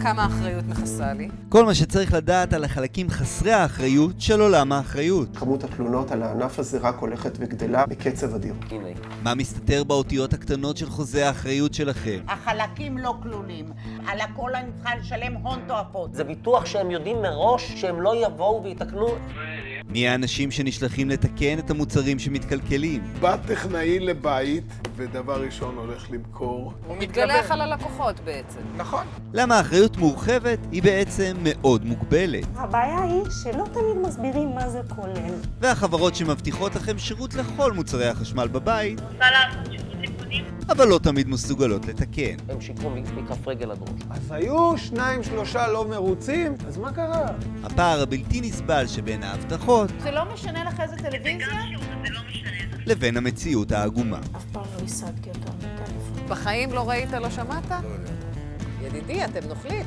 כמה האחריות מכסה לי. כל מה שצריך לדעת על החלקים חסרי האחריות של עולם האחריות. כמות התלונות על הענף הזה רק הולכת וגדלה בקצב אדיר. מה מסתתר באותיות הקטנות של חוזה האחריות שלכם? החלקים לא כלולים. על הכל אני צריכה לשלם הון תועפות. זה ביטוח שהם יודעים מראש שהם לא יבואו ויתקנו. מי האנשים שנשלחים לתקן את המוצרים שמתקלקלים? בא טכנאי לבית, ודבר ראשון הולך למכור. הוא מתגלח על הלקוחות בעצם. נכון. למה האחריות מורחבת היא בעצם מאוד מוגבלת. הבעיה היא שלא תמיד מסבירים מה זה כולל. והחברות שמבטיחות לכם שירות לכל מוצרי החשמל בבית, אבל לא תמיד מסוגלות לתקן. הם שיקרו מכף רגל עד ראש. אז היו 2-3 לא מרוצים, אז מה קרה? הפער הבלתי נסבל שבין ההבטחות זה לא משנה לך איזה טלוויזיה? לבין המציאות העגומה. אף פעם לא השגתי אותם בטלפון. בחיים לא ראית, לא שמעת? ידידי, אתם נוכלים.